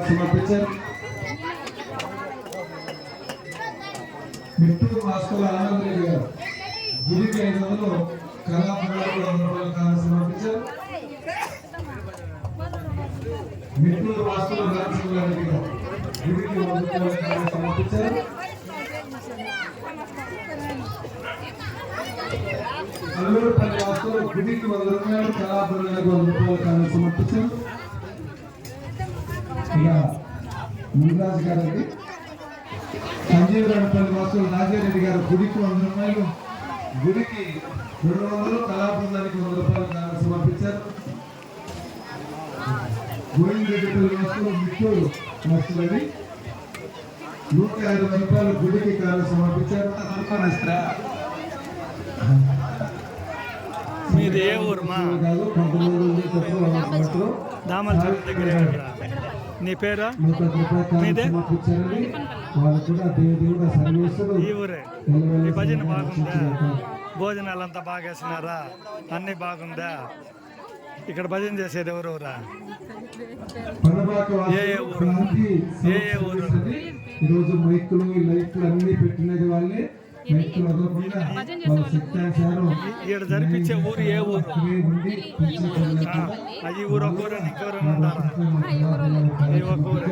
సమర్పించారు. మిట్టూరు మాస్టర్ ఆనందరెడ్డి గారు గుడికి 500 కళాకారులకు 100 రూపాయల కానుక సమర్పించారు. మిట్టూరు మాస్టర్ రామచంద్రారెడ్డి గారు గుడికి 100 రూపాయల కానుక సమర్పించారు. అల్లూరుపల్లి మాస్టర్ గుడికి 100 రూపాయలు, కళాకారులకు 100 రూపాయల కానుక సమర్పించారు. మునిరాజు గారికి సంజీవరావుపల్లి మాస్టర్ రాజారెడ్డి గారు గుడికి 100 రూపాయలు, గుడికి 200, కళాబృందానికి 100 రూపాయలు కానుక సమర్పించారు. గోవిందరెడ్డిపల్లి మాస్టర్ మిట్టూరు మాస్టర్ అని 150 రూపాయలు గుడికి కానుక సమర్పించారు. మీది ఏ ఊరు? మా దామల దగ్గర. నీ పేరు? మీదే ఈ ఊరే. ఈ భజన బాగుందా? భోజనాలు అంతా బాగా వేసినారా? అన్ని బాగుందా? ఇక్కడ భజన చేసేది ఎవరెవరా? ఏ ఊరు? ఏ ఊరు? ఈరోజు మైకులు లైట్లు అన్ని పెట్టినది వాళ్ళే. ఇక్కడ జరిపించే ఊరు ఏ ఊరు? అది ఊరు ఒక ఊరు, ఇంకెవరైనా ఉంటారా? ఈ ఒక ఊరు.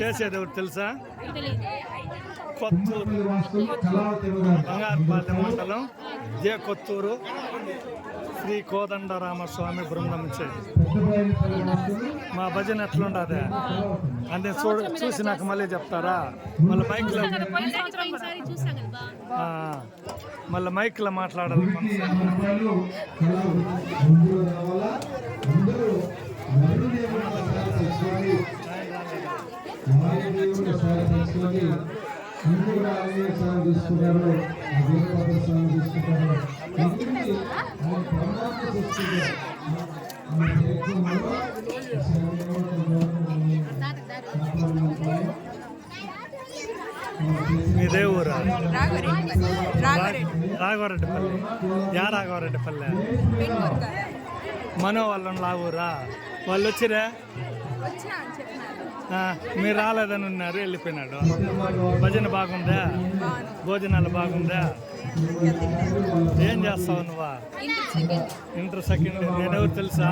చేసేది ఎవరు తెలుసా? కొత్తూరు, బంగారుపాలెం మండలం, జే కొత్తూరు శ్రీ కోదండరామస్వామి బృందం. మా భజన ఎట్లుండదే అంటే చూసి నాకు మళ్ళీ చెప్తారా? మళ్ళీ మైక్లో మాట్లాడాలి. తీసుకుంటారు, తీసుకుంటారు. ఇదే ఊరా? రాఘవరెడ్డిపల్లి. యా రాఘవరెడ్డిపల్లి? మనో వాళ్ళని లాగూరా? వాళ్ళు వచ్చిరా? మీరు రాలేదని ఉన్నారు, వెళ్ళిపోయినాడు. భజన బాగుందా? భోజనాలు బాగుందా? ఏం చేస్తావు నువ్వా? Inter second. నేను ఎవరు తెలుసా?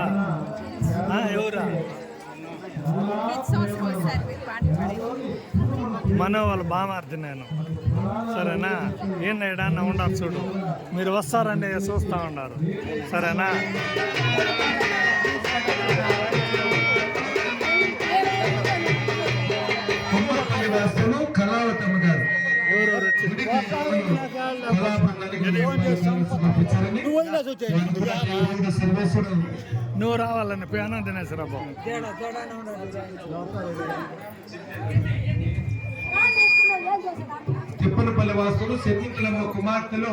ఎవరా? మనో వాళ్ళు బామార్ది నేను. సరేనా? ఏం ఏడన్నా ఉండరు చూడు. మీరు వస్తారండి, చూస్తూ ఉన్నారు. సరేనా? కళావతమ్మ గారు నువ్వు రావాలని పేనం తినేసరాబు. తిప్పనపల్లి వాసులు శకుంతలమ్మ కుమార్తెలు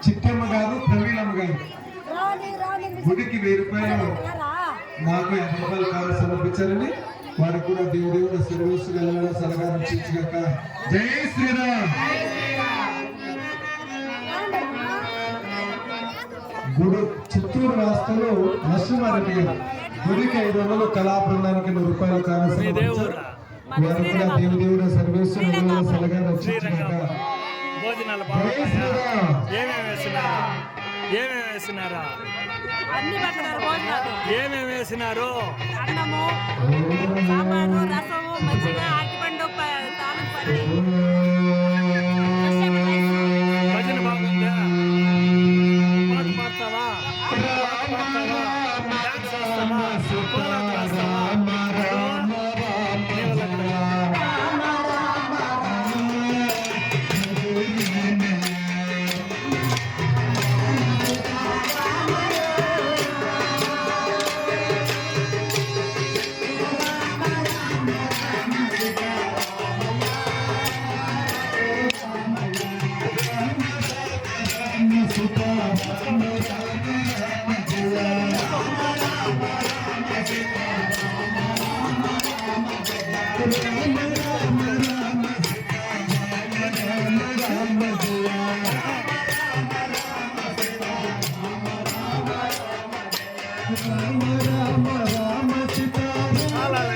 చిట్టమ్మ గారు, ప్రవీణమ్మ గారు గుడికి 1000 రూపాయలు, నాకు 50 రూపాయలు కావాలి సమర్పించారని వారికి కూడా దేవుడు సర్వీసు గల సలహా రక్షించగాక. జై శ్రీరామ్. గుడి చిత్తూరు వాస్తులు నరసింహారెడ్డి గారు గుడికి 500, కళా బృందానికి 100 రూపాయలు కావాలి. వారికి కూడా దేవుడు సర్వీసు గల సలహా రక్షించగాక. ఏమేమి వేసినారు? అన్నము, సాంబారు, రసము, మజ్జిగ, అరటిపండు, తాళంపల్లి. భజన బాగుందా? పాట పాడతావా? డాన్స్ చేస్తావా? కోలాటం వేస్తావా? రామ రామ రామ సీతారామ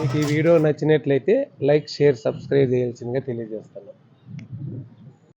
మీకు ఈ వీడియో నచ్చినట్లయితే లైక్ షేర్ సబ్స్క్రైబ్ చేయాల్సిందిగా తెలియజేస్తాను.